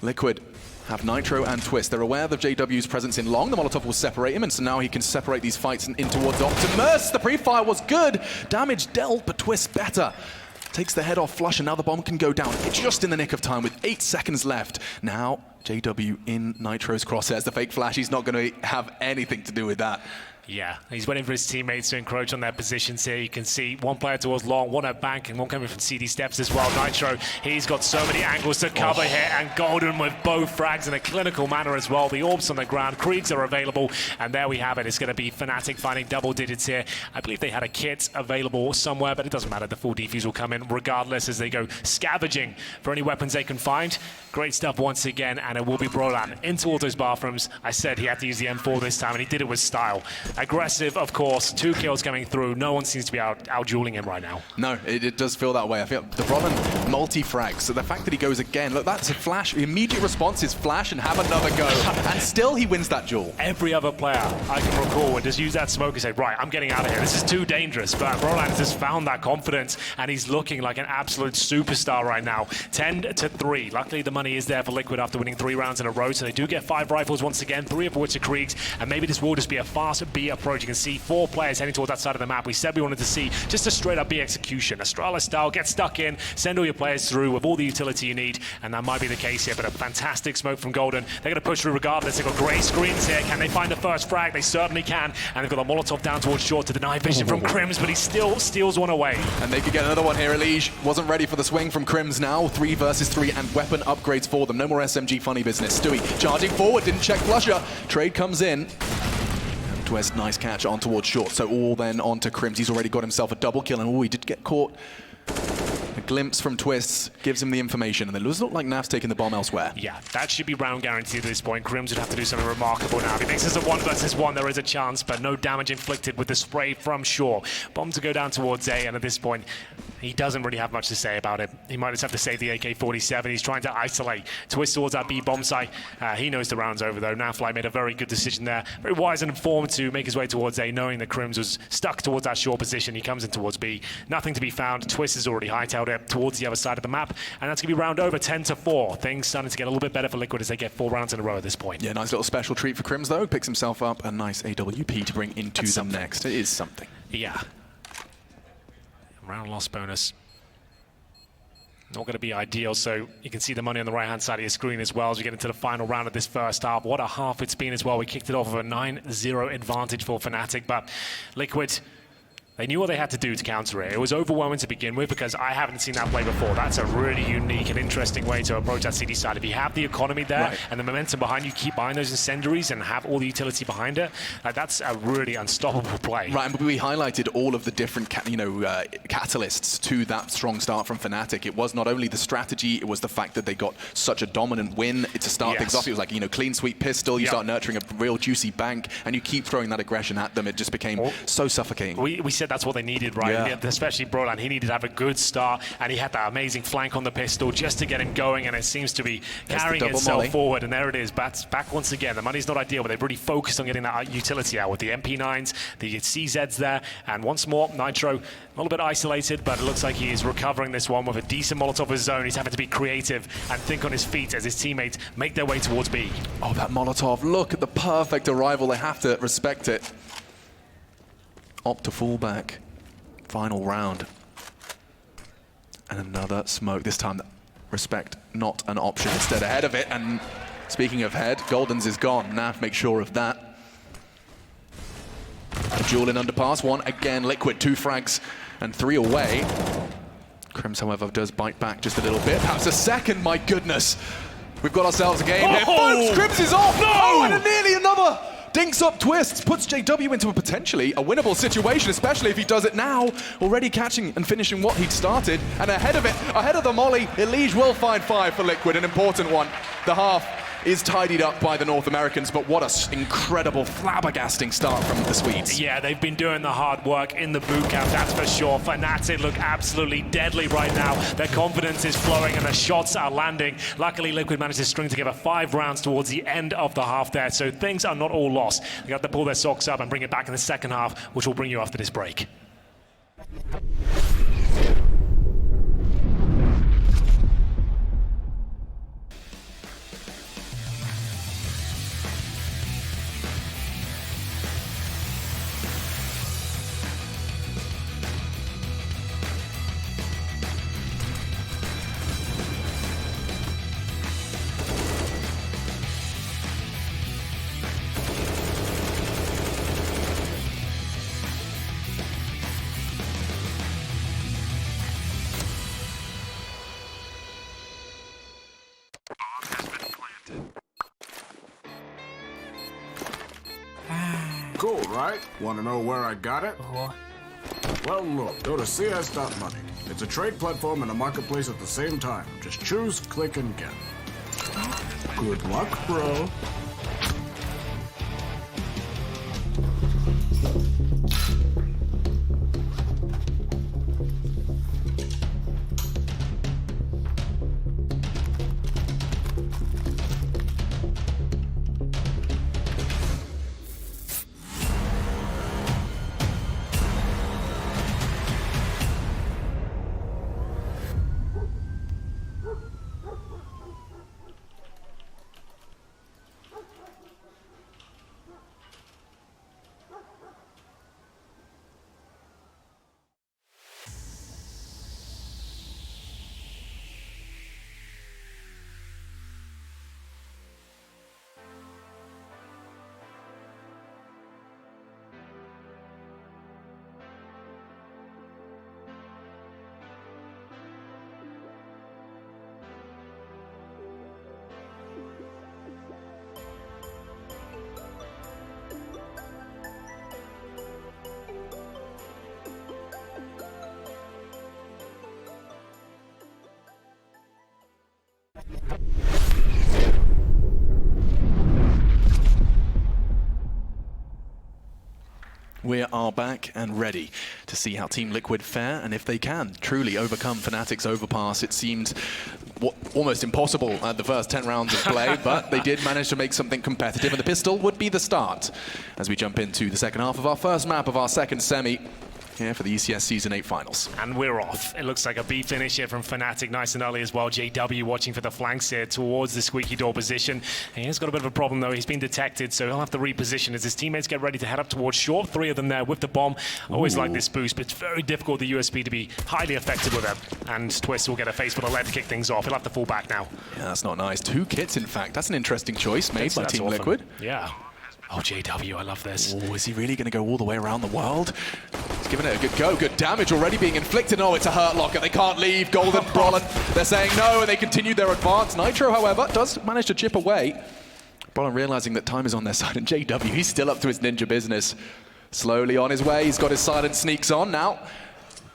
Speaker 1: Liquid have Nitro and Twist. They're aware of JW's presence in long. The Molotov will separate him, and so now he can separate these fights in towards Optimus. The pre-fire was good. Damage dealt, but Twist better. Takes the head off Flush, and now the bomb can go down just in the nick of time with 8 seconds left. Now, JW in Nitro's crosshairs. The fake flash, he's not going to have anything to do with that.
Speaker 2: Yeah, he's waiting for his teammates to encroach on their positions here. You can see one player towards long, one at bank, and one coming from CD steps as well. Nitro, he's got so many angles to cover here, and Golden with both frags in a clinical manner as well. The orbs on the ground, Kriegs are available, and there we have it. It's going to be Fnatic finding double digits here. I believe they had a kit available somewhere, but it doesn't matter. The full defuse will come in regardless as they go scavenging for any weapons they can find. Great stuff once again, and it will be Brolan into all those bathrooms. I said he had to use the M4 this time, and he did it with style. Aggressive, of course, 2 kills coming through. No one seems to be out-dueling him right now.
Speaker 1: No, it does feel that way. I feel the Brolan multi-frag, so the fact that he goes again, look, that's a flash. The immediate response is flash and have another go, and still he wins that duel.
Speaker 2: Every other player I can recall would just use that smoke and say, right, I'm getting out of here. This is too dangerous, but Brolan has just found that confidence, and he's looking like an absolute superstar right now. 10-3. Luckily, the money is there for Liquid after winning 3 rounds in a row, so they do get 5 rifles once again, 3 of which are Kriegs, and maybe this will just be a fast B approach. You can see 4 players heading towards that side of the map. We said we wanted to see just a straight up B execution. Astralis style, get stuck in, send all your players through with all the utility you need, and that might be the case here, but a fantastic smoke from Golden. They're going to push through regardless. They've got grey screens here. Can they find the first frag? They certainly can, and they've got the Molotov down towards short to deny vision from Crims, but he still steals one away.
Speaker 1: And they could get another one here. Liege wasn't ready for the swing from Crims now. 3 versus 3 and weapon upgrades for them. No more SMG funny business. Stewie charging forward, didn't check Flusher. Trade comes in. Twist, nice catch on towards short. So all then on to Crims. He's already got himself a double kill, and he did get caught. A glimpse from Twists gives him the information, and it does look like Naf's taking the bomb elsewhere.
Speaker 2: Yeah, that should be round guaranteed at this point. Crims would have to do something remarkable now. If he makes this a 1 versus 1, there is a chance, but no damage inflicted with the spray from shore. Bomb to go down towards A, and at this point, he doesn't really have much to say about it. He might just have to save the AK-47. He's trying to isolate. Twist towards that B bomb site. He knows the round's over, though. Nafly made a very good decision there. Very wise and informed to make his way towards A, knowing that Crims was stuck towards that shore position. He comes in towards B. Nothing to be found. Twist is already hightailed it towards the other side of the map, and that's going to be round over 10-4. Things starting to get a little bit better for Liquid as they get 4 rounds in a row at this point.
Speaker 1: Yeah, nice little special treat for Crims, though. Picks himself up a nice AWP to bring into them next. It is something.
Speaker 2: Yeah. Round loss bonus. Not going to be ideal, so you can see the money on the right-hand side of your screen as well as we get into the final round of this first half. What a half it's been as well. We kicked it off with a 9-0 advantage for Fnatic, but Liquid They knew what they had to do to counter it. It was overwhelming to begin with because I haven't seen that play before. That's a really unique and interesting way to approach that CD side. If you have the economy there and the momentum behind you, keep buying those incendiaries and have all the utility behind it, that's a really unstoppable play.
Speaker 1: Right, and we highlighted all of the different catalysts to that strong start from Fnatic. It was not only the strategy, it was the fact that they got such a dominant win to start things off. It was like, clean sweep pistol, you start nurturing a real juicy bank, and you keep throwing that aggression at them. It just became so suffocating.
Speaker 2: We said that's what they needed, right? Yeah. Especially Brolan, he needed to have a good start, and he had that amazing flank on the pistol just to get him going, and it seems to be carrying itself forward, and there it is, back once again. The money's not ideal, but they've really focused on getting that utility out with the MP9s, the CZs there, and once more, Nitro, a little bit isolated, but it looks like he is recovering this one with a decent Molotov of his own. He's having to be creative and think on his feet as his teammates make their way towards B.
Speaker 1: Oh, that Molotov, look at the perfect arrival. They have to respect it. Opt to fall back. Final round. And another smoke. This time, respect not an option. Instead, ahead of it. And speaking of head, Golden's is gone. Nav makes sure of that. A duel in underpass. One again, Liquid. 2 frags and 3 away. Crims, however, does bite back just a little bit. Perhaps a second, my goodness. We've got ourselves a game here. Folks, Crims is off! No! And nearly another! Dinks up twists, puts JW into a potentially a winnable situation, especially if he does it now. Already catching and finishing what he'd started. And ahead of it, ahead of the molly, Elige will find 5 for Liquid, an important one. The half is tidied up by the North Americans, but what an incredible, flabbergasting start from the Swedes.
Speaker 2: Yeah, they've been doing the hard work in the boot camp, that's for sure. Fnatic look absolutely deadly right now. Their confidence is flowing and the shots are landing. Luckily, Liquid managed to string together 5 rounds towards the end of the half there, so things are not all lost. They got to pull their socks up and bring it back in the second half, which will bring you after this break.
Speaker 4: Cool, right? Want to know where I got it? Well, look, go to CS.money. It's a trade platform and a marketplace at the same time. Just choose, click, and get. Good luck, bro.
Speaker 1: We are back and ready to see how Team Liquid fare and if they can truly overcome Fnatic's Overpass. It seemed almost impossible at the first 10 rounds of play, but they did manage to make something competitive, and the pistol would be the start as we jump into the second half of our first map of our second semi here for the ECS Season 8 finals.
Speaker 2: And we're off. It looks like a B finish here from Fnatic, nice and early as well. JW watching for the flanks here towards the squeaky door position. And he's got a bit of a problem though. He's been detected, so he'll have to reposition as his teammates get ready to head up towards short. 3 of them there with the bomb. Always like this boost, but it's very difficult the USP to be highly effective with it. And Twist will get a face for the lead to kick things off. He'll have to fall back now.
Speaker 1: Yeah, that's not nice. 2 kits, in fact. That's an interesting choice made by Team Liquid.
Speaker 2: Yeah. Oh, JW, I love this.
Speaker 1: Oh, is he really going to go all the way around the world? He's giving it a good go. Good damage already being inflicted. Oh, it's a hurt locker. They can't leave. Golden, Brollan, they're saying no, and they continue their advance. Nitro, however, does manage to chip away. Brollan realizing that time is on their side, and JW, he's still up to his ninja business. Slowly on his way. He's got his silent sneaks on now.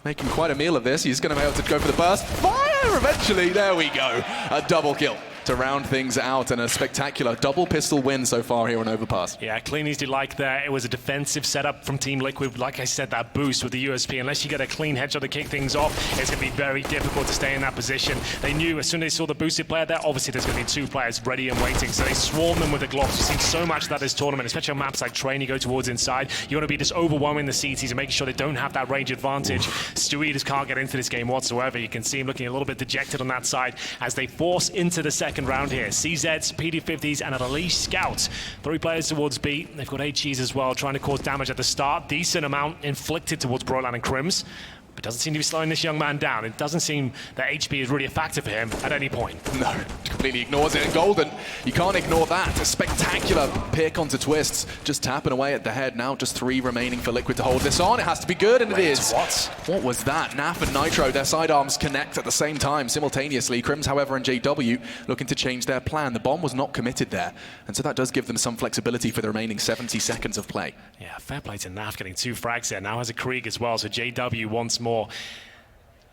Speaker 1: Making quite a meal of this. He's going to be able to go for the burst. Fire eventually. There we go. A double kill to round things out, and a spectacular double pistol win so far here on Overpass.
Speaker 2: Yeah, clean as you like there. It was a defensive setup from Team Liquid. Like I said, that boost with the USP, unless you get a clean headshot to kick things off, it's going to be very difficult to stay in that position. They knew as soon as they saw the boosted player there, obviously there's going to be two players ready and waiting, so they swarm them with the Glocks. We've seen so much of that this tournament, especially on maps like Train. You go towards inside, you want to be just overwhelming the CTs and making sure they don't have that range advantage. Stewie just can't get into this game whatsoever. You can see him looking a little bit dejected on that side as they force into the second round here. CZs, PD50s, and an Elise Scout. 3 players towards B. They've got HGs as well, trying to cause damage at the start. Decent amount inflicted towards Brolan and Crims. But doesn't seem to be slowing this young man down. It doesn't seem that HP is really a factor for him at any point.
Speaker 1: No, completely ignores it. And Golden, you can't ignore that. A spectacular pick onto Twists, just tapping away at the head. Now just 3 remaining for Liquid to hold this on. It has to be good, and it is. What was that? Naf and Nitro, their sidearms connect at the same time, simultaneously. Crims, however, and JW looking to change their plan. The bomb was not committed there, and so that does give them some flexibility for the remaining 70 seconds of play.
Speaker 2: Yeah, fair play to Naf getting 2 frags there. Now has a Krieg as well, so JW once more.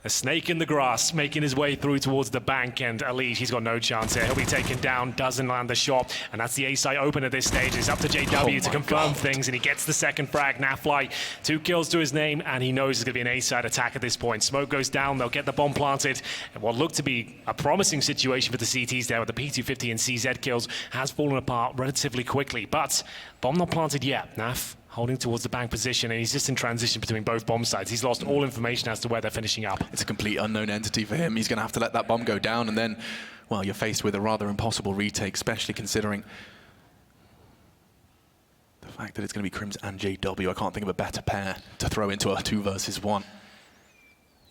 Speaker 2: A snake in the grass, making his way through towards the bank, and Elise, he's got no chance here. He'll be taken down, doesn't land the shot, and that's the A site open at this stage. It's up to JW to confirm things, and he gets the second frag. Nafly, 2 kills to his name, and he knows it's going to be an A side attack at this point. Smoke goes down, they'll get the bomb planted, and what looked to be a promising situation for the CTs there with the P250 and CZ kills has fallen apart relatively quickly, but bomb not planted yet. Naf holding towards the bank position, and he's just in transition between both bomb sites. He's lost all information as to where they're finishing up.
Speaker 1: It's a complete unknown entity for him. He's going to have to let that bomb go down, and then, well, you're faced with a rather impossible retake, especially considering the fact that it's going to be Crims and JW. I can't think of a better pair to throw into a 2 versus 1.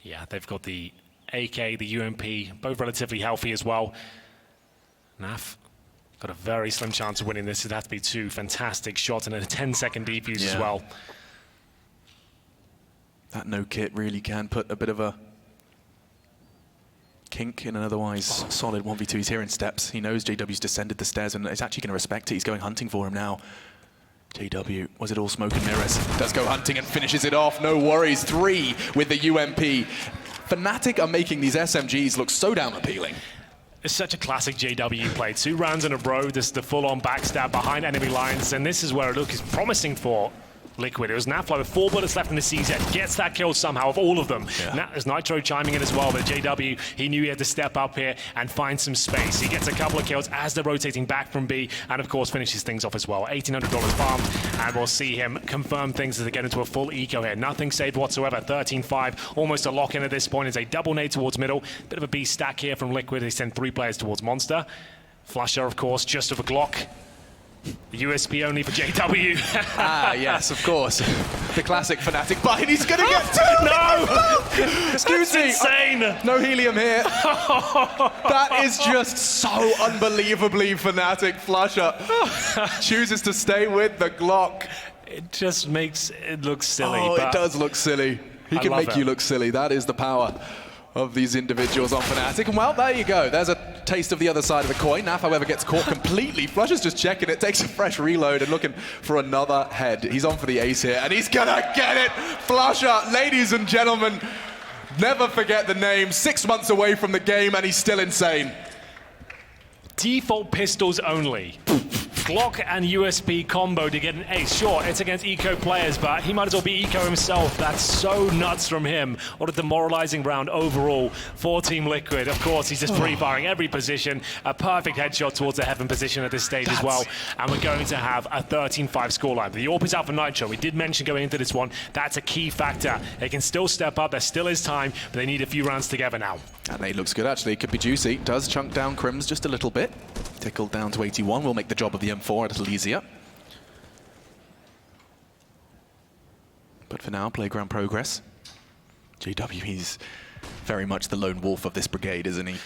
Speaker 2: Yeah, they've got the AK, the UMP, both relatively healthy as well. Naf got a very slim chance of winning this. It'd have to be 2 fantastic shots and a 10-second defuse as well.
Speaker 1: That no kit really can put a bit of a kink in an otherwise solid 1v2. He's here in steps. He knows JW's descended the stairs, and he's actually going to respect it. He's going hunting for him now. JW, was it all smoke and mirrors? Does go hunting and finishes it off. No worries. 3 with the UMP. Fnatic are making these SMGs look so damn appealing.
Speaker 2: It's such a classic JW play. 2 rounds in a row, this the full-on backstab behind enemy lines, and this is where it looks promising for Liquid. It was Nafly with 4 bullets left in the CZ. Gets that kill somehow of all of them. Yeah. There's Nitro chiming in as well, but JW, he knew he had to step up here and find some space. He gets a couple of kills as they're rotating back from B, and of course finishes things off as well. $1,800 farmed, and we'll see him confirm things as they get into a full eco here. Nothing saved whatsoever. 13-5, almost a lock-in at this point. It's a double nade towards middle. Bit of a B stack here from Liquid. They send 3 players towards Monster. Flusher, of course, just of a Glock. The USP only for JW.
Speaker 1: Yes, of course. The classic Fnatic buy, and he's going to get 2!
Speaker 2: No!
Speaker 1: Excuse me.
Speaker 2: Insane!
Speaker 1: No helium here. That is just so unbelievably Fnatic. Flusher chooses to stay with the Glock.
Speaker 2: It just makes it look silly.
Speaker 1: Oh, it does look silly. He can make you look silly. That is the power of these individuals on Fnatic. And well, there you go. There's a taste of the other side of the coin. Naf, however, gets caught completely. Flusher's just checking it, takes a fresh reload and looking for another head. He's on for the ace here, and he's gonna get it. Flusher, ladies and gentlemen, never forget the name. 6 months away from the game, and he's still insane.
Speaker 2: Default pistols only. Glock and USP combo to get an ace. Sure, it's against eco players, but he might as well be eco himself. That's so nuts from him. What a demoralizing round overall for Team Liquid. Of course, he's just free-firing every position. A perfect headshot towards the heaven position at this stage as well. And we're going to have a 13-5 scoreline. The AWP is out for Nitro. We did mention going into this one, that's a key factor. They can still step up. There still is time, but they need a few rounds together now.
Speaker 1: That nade looks good, actually. It could be juicy. Does chunk down Crims just a little bit. Tickled down to 81. Will make the job of the M4 a little easier. But for now, playground progress. JW, he's very much the lone wolf of this brigade, isn't he?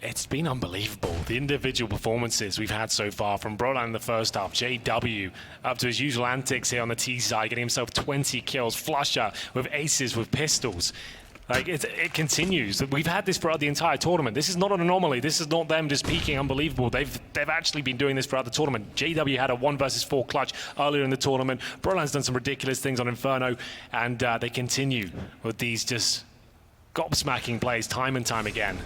Speaker 2: It's been unbelievable. The individual performances we've had so far from Brolan in the first half. JW up to his usual antics here on the T side, getting himself 20 kills. Flusher with aces, with pistols. Like, it continues. We've had this throughout the entire tournament. This is not an anomaly. This is not them just peaking unbelievable. They've actually been doing this throughout the tournament. JW had a 1 versus 4 clutch earlier in the tournament. Brolan's done some ridiculous things on Inferno, and they continue with these just gobsmacking plays time and time again.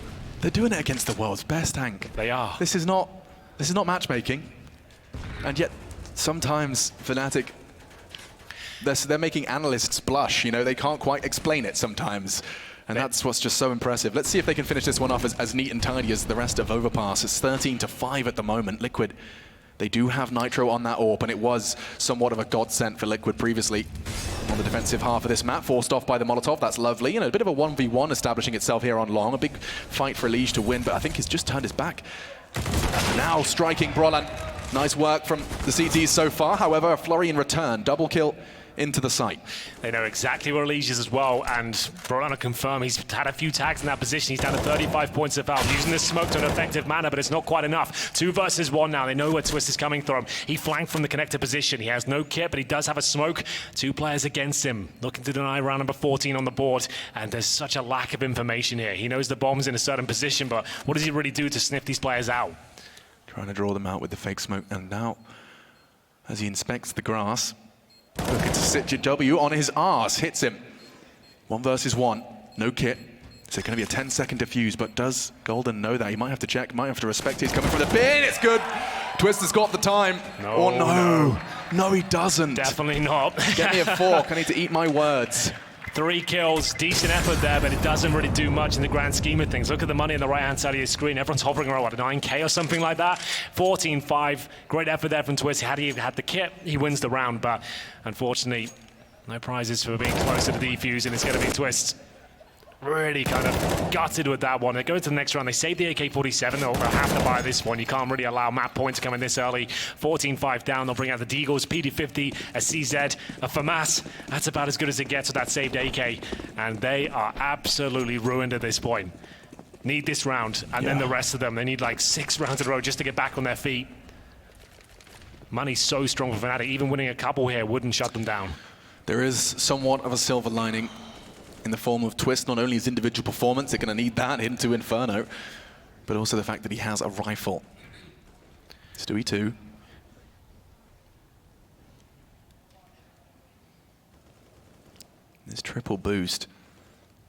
Speaker 1: They're doing it against the world's best, Hank.
Speaker 2: They are.
Speaker 1: This is not matchmaking, and yet sometimes Fnatic, they're making analysts blush. You know, they can't quite explain it sometimes, and that's what's just so impressive. Let's see if they can finish this one off as neat and tidy as the rest of Overpass. It's 13-5 at the moment. Liquid, they do have Nitro on that AWP, and it was somewhat of a godsend for Liquid previously on the defensive half of this map. Forced off by the Molotov, that's lovely. You know, a bit of a 1v1 establishing itself here on Long. A big fight for Elige to win, but I think he's just turned his back. Now striking Brolan. Nice work from the CTs so far. However, a flurry in return. Double kill into the site.
Speaker 2: They know exactly where Elige is as well, and Brolan confirm he's had a few tags in that position. He's down to 35 points of health, using the smoke to an effective manner, but it's not quite enough. 2 versus 1 now. They know where Twist is coming from. He flanked from the connector position. He has no kit, but he does have a smoke. 2 players against him, looking to deny round number 14 on the board, and there's such a lack of information here. He knows the bomb's in a certain position, but what does he really do to sniff these players out?
Speaker 1: Trying to draw them out with the fake smoke, and now, as he inspects the grass, looking to sit JW on his arse, hits him. 1 versus 1, no kit. Is it going to be a 10-second defuse, but does Golden know that? He might have to check, might have to respect it. He's coming from the pin, it's good. Twister's got the time.
Speaker 2: No,
Speaker 1: no, he doesn't.
Speaker 2: Definitely not.
Speaker 1: Get me a fork, I need to eat my words.
Speaker 2: 3 kills, decent effort there, but it doesn't really do much in the grand scheme of things. Look at the money on the right-hand side of your screen. Everyone's hovering around, what, a 9K or something like that? 14-5, great effort there from Twist. Had he had the kit, he wins the round, but unfortunately, no prizes for being close to the defuse, and it's going to be Twist. Really kind of gutted with that one. They go into the next round. They save the AK-47. They'll have to buy this one. You can't really allow map points coming this early. 14-5 down. They'll bring out the Deagles, PD-50, a CZ, a FAMAS. That's about as good as it gets with that saved AK. And they are absolutely ruined at this point. Need this round, and then the rest of them. They need like 6 rounds in a row just to get back on their feet. Money's so strong for Fnatic. Even winning a couple here wouldn't shut them down.
Speaker 1: There is somewhat of a silver lining in the form of Twist. Not only his individual performance, they're going to need that into Inferno, but also the fact that he has a rifle. Stewie 2. This triple boost.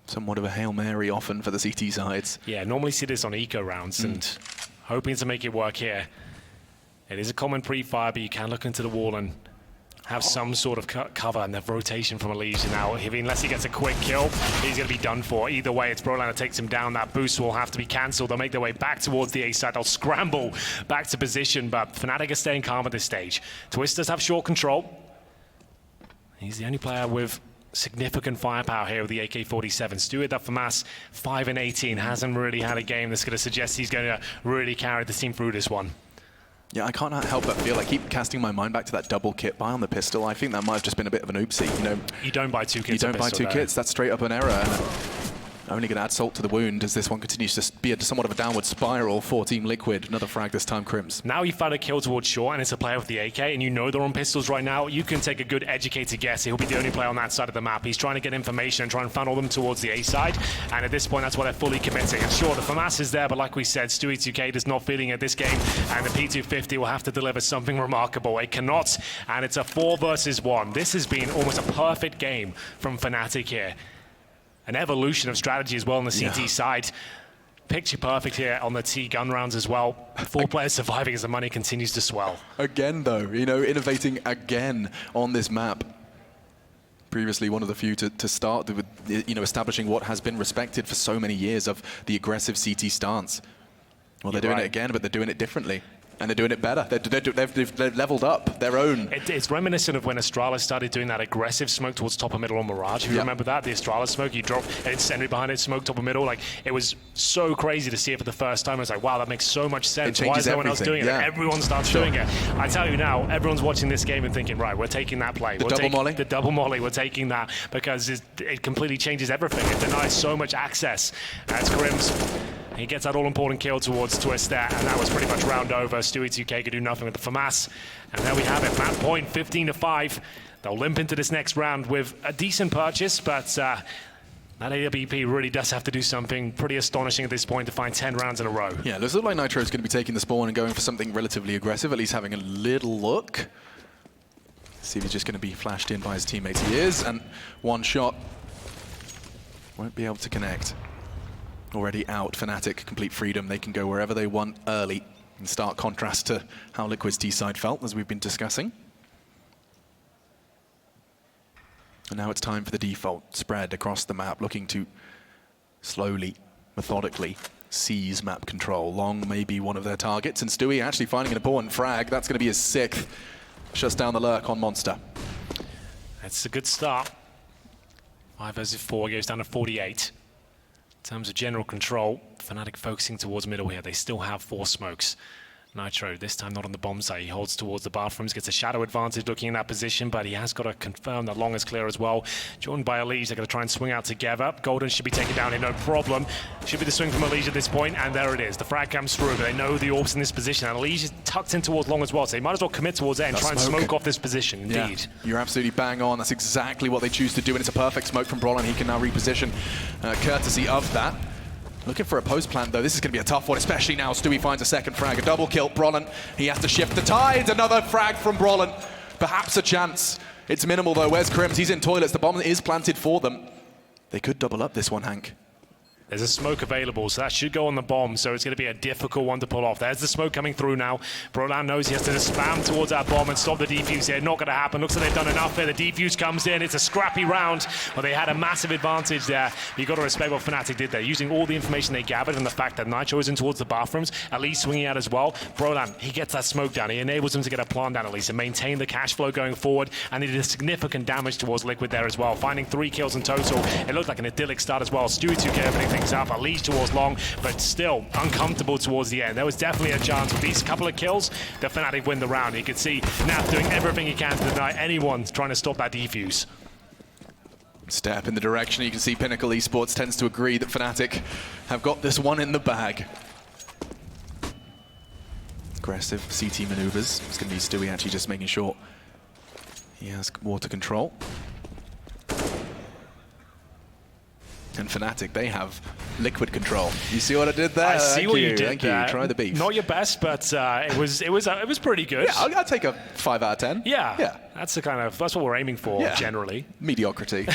Speaker 1: Somewhat of a Hail Mary often for the CT sides.
Speaker 2: Yeah, normally see this on eco rounds, and hoping to make it work here. It is a common pre-fire, but you can look into the wall and have some sort of cover, and the rotation from Elige now. Unless he gets a quick kill, he's going to be done for. Either way, it's Brolan that takes him down. That boost will have to be cancelled. They'll make their way back towards the A side. They'll scramble back to position, but Fnatic are staying calm at this stage. Twist does have short control. He's the only player with significant firepower here with the AK-47. Stewart up for Mass, 5-18. Hasn't really had a game that's going to suggest he's going to really carry the team through this one.
Speaker 1: Yeah, I can't help but feel, I keep casting my mind back to that double kit buy on the pistol. I think that might have just been a bit of an oopsie, you know.
Speaker 2: You don't buy 2 kits.
Speaker 1: You don't buy 2 kits, that's straight up an error. And only going to add salt to the wound as this one continues to be somewhat of a downward spiral for Team Liquid. Another frag this time, Crims.
Speaker 2: Now you found a kill towards short, and it's a player with the AK, and you know they're on pistols right now. You can take a good educated guess. He'll be the only player on that side of the map. He's trying to get information and try and funnel them towards the A side, and at this point, that's why they're fully committing. And sure, the FAMAS is there, but like we said, Stewie 2K is not feeling it this game, and the P250 will have to deliver something remarkable. It cannot, and it's a 4 versus 1. This has been almost a perfect game from Fnatic here. An evolution of strategy as well on the CT side. Picture perfect here on the T gun rounds as well. 4 players surviving as the money continues to swell.
Speaker 1: Again though, you know, innovating again on this map. Previously one of the few to start with, you know, establishing what has been respected for so many years of the aggressive CT stance. Well, they're doing it again, but they're doing it differently. And they're doing it better. They've leveled up their own.
Speaker 2: It's reminiscent of when Astralis started doing that aggressive smoke towards top of middle on Mirage. If you remember that, the Astralis smoke, you drop an incendiary behind it, smoke top of middle. Like, it was so crazy to see it for the first time. I was like, wow, that makes so much sense. Why is no one else doing it? And everyone starts doing it. I tell you now, everyone's watching this game and thinking, right, we're taking that play.
Speaker 1: The double molly?
Speaker 2: The double molly, we're taking that because it completely changes everything. It denies so much access. That's Grims. He gets that all-important kill towards Twist there, and that was pretty much round over. Stewie 2K could do nothing with the FAMAS. And there we have it, map point 15-5. They'll limp into this next round with a decent purchase, but that AWP really does have to do something pretty astonishing at this point to find 10 rounds in a row.
Speaker 1: Yeah, it looks like Nitro is going to be taking the spawn and going for something relatively aggressive, at least having a little look. See if he's just going to be flashed in by his teammates. He is, and one shot won't be able to connect. Already out, Fnatic, complete freedom. They can go wherever they want early, in stark contrast to how Liquid's T-side felt, as we've been discussing. And now it's time for the default spread across the map, looking to slowly, methodically seize map control. Long may be one of their targets, and Stewie actually finding an important frag. That's going to be his 6th. Shuts down the lurk on Monster.
Speaker 2: That's a good start. 5 versus 4 goes down to 48. In terms of general control, Fnatic focusing towards middle here. They still have 4 smokes. Nitro, this time not on the bomb site. He holds towards the bathrooms, gets a shadow advantage looking in that position, but he has got to confirm that Long is clear as well. Joined by Elise, they're going to try and swing out together. Golden should be taken down here, no problem. Should be the swing from Elise at this point, and there it is. The frag comes through, but they know the Orb's in this position, and Elise is tucked in towards Long as well, so they might as well commit towards there and try and smoke off this position, indeed.
Speaker 1: Yeah, you're absolutely bang on. That's exactly what they choose to do, and it's a perfect smoke from Brolin. He can now reposition courtesy of that. Looking for a post plant, though. This is going to be a tough one, especially now Stewie finds a second frag. A double kill, Brolin. He has to shift the tide. Another frag from Brolin. Perhaps a chance. It's minimal, though. Where's Crims? He's in toilets. The bomb is planted for them. They could double up this one, Hank.
Speaker 2: There's a smoke available, so that should go on the bomb, so it's going to be a difficult one to pull off. There's the smoke coming through now. Brolan knows he has to just spam towards that bomb and stop the defuse here. Not going to happen. Looks like they've done enough here. The defuse comes in. It's a scrappy round. Well, they had a massive advantage there. You've got to respect what Fnatic did there, using all the information they gathered and the fact that Nitro is in towards the bathrooms. At least swinging out as well. Brolan, he gets that smoke down. He enables him to get a plant down at least and maintain the cash flow going forward, and he did significant damage towards Liquid there as well, finding 3 kills in total. It looked like an idyllic start as well. Stewie 2K opening things up. At least towards Long, but still uncomfortable towards the end. There was definitely a chance with these couple of kills that Fnatic win the round. You could see Nap doing everything he can to deny anyone trying to stop that defuse.
Speaker 1: Step in the direction. You can see Pinnacle Esports tends to agree that Fnatic have got this one in the bag. Aggressive CT maneuvers. It's going to be Stewie actually just making sure he has water control. And Fnatic, they have liquid control. You see what I did there?
Speaker 2: I see what you did
Speaker 1: Thank
Speaker 2: there.
Speaker 1: you. Try the beef.
Speaker 2: Not your best, but it was pretty good.
Speaker 1: Yeah, I'll take a 5 out of 10.
Speaker 2: Yeah. That's what we're aiming for generally.
Speaker 1: Mediocrity.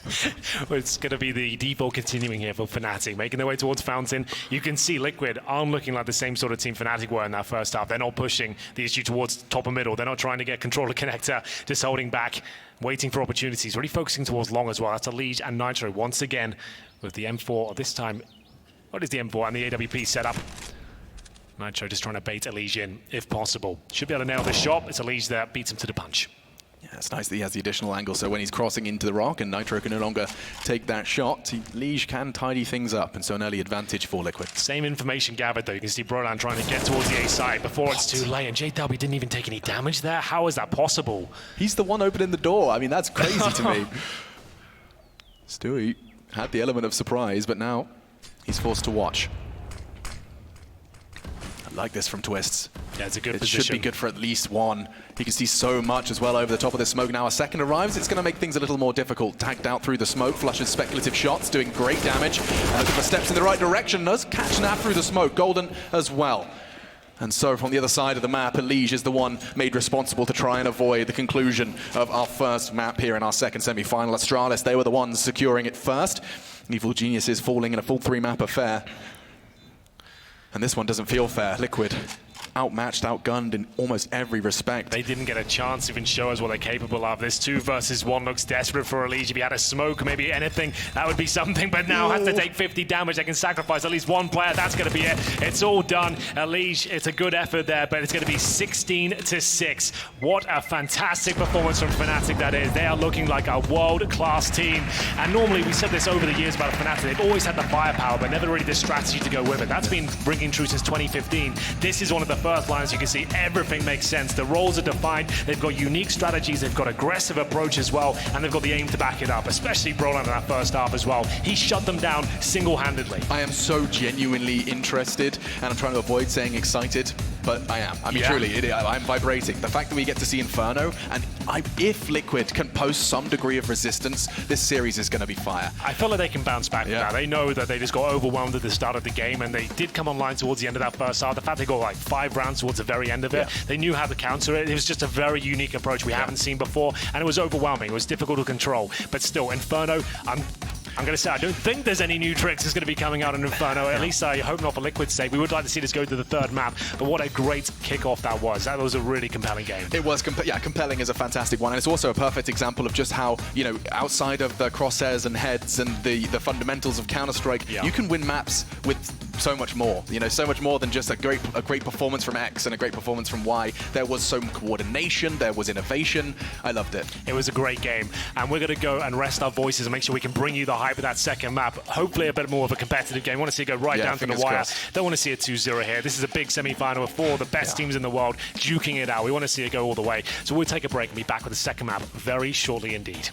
Speaker 2: It's going to be the default continuing here for Fnatic, making their way towards Fountain. You can see Liquid aren't looking like the same sort of team Fnatic were in that first half. They're not pushing the issue towards top and middle. They're not trying to get controller connector, just holding back, waiting for opportunities, really focusing towards Long as well. That's Elise and Nitro once again with the M4 this time. What is the M4 and the AWP setup? Nitro just trying to bait Elise in, if possible. Should be able to nail this shot. It's Elise that beats him to the punch.
Speaker 1: Yeah, it's nice that he has the additional angle, so when he's crossing into the rock and Nitro can no longer take that shot, Liege can tidy things up, and so an early advantage for Liquid.
Speaker 2: Same information gathered, though. You can see Brolan trying to get towards the A side before it's too late, and JW didn't even take any damage there. How is that possible?
Speaker 1: He's the one opening the door. I mean, that's crazy to me. Stewie had the element of surprise, but now he's forced to watch. I like this from Twists.
Speaker 2: Yeah, it's a good position.
Speaker 1: It should be good for at least one. You can see so much as well over the top of the smoke. Now a second arrives. It's going to make things a little more difficult. Tagged out through the smoke, flushes speculative shots, doing great damage. A couple of steps in the right direction. Does catch Nap through the smoke. Golden as well. And so from the other side of the map, Elige is the one made responsible to try and avoid the conclusion of our first map here in our second semi-final. Astralis, they were the ones securing it first. Evil Geniuses falling in a full 3-map affair. And this one doesn't feel fair. Liquid outmatched, outgunned in almost every respect.
Speaker 2: They didn't get a chance to even show us what they're capable of. This 2 versus 1 looks desperate for Elige. If he had a smoke, maybe anything, that would be something, but now has to take 50 damage. They can sacrifice at least one player. That's going to be it. It's all done. Elige, it's a good effort there, but it's going to be 16-6. What a fantastic performance from Fnatic that is. They are looking like a world-class team. And normally, we said this over the years about Fnatic, they've always had the firepower, but never really the strategy to go with it. That's been ringing true since 2015. This is one of the first line, as you can see, everything makes sense. The roles are defined. They've got unique strategies. They've got aggressive approach as well, and they've got the aim to back it up, especially Brolan in that first half as well. He shut them down single-handedly.
Speaker 1: I am so genuinely interested, and I'm trying to avoid saying excited, but I am. I mean, truly, I'm vibrating. The fact that we get to see Inferno, and if Liquid can post some degree of resistance, this series is going to be fire.
Speaker 2: I feel like they can bounce back now. They know that they just got overwhelmed at the start of the game, and they did come online towards the end of that first half. The fact they got like 5 rounds towards the very end of it, they knew how to counter it. It was just a very unique approach we haven't seen before, and it was overwhelming. It was difficult to control. But still, Inferno, I'm going to say, I don't think there's any new tricks that's going to be coming out in Inferno. At least I hope not for Liquid's sake. We would like to see this go to the 3rd map, but what a great kickoff that was. That was a really compelling game.
Speaker 1: It was, compelling is a fantastic one, and it's also a perfect example of just how, outside of the crosshairs and heads and the fundamentals of Counter-Strike, you can win maps with so much more. So much more than just a great performance from X and a great performance from Y. There was some coordination, there was innovation. I loved it.
Speaker 2: It was a great game, and we're going to go and rest our voices and make sure we can bring you the hype of that second map. Hopefully a bit more of a competitive game. I want to see it go right down to the wire. Don't want to see a 2-0 here. This is a big semi-final with 4 of the best teams in the world duking it out. We want to see it go all the way. So we'll take a break and be back with the second map very shortly indeed.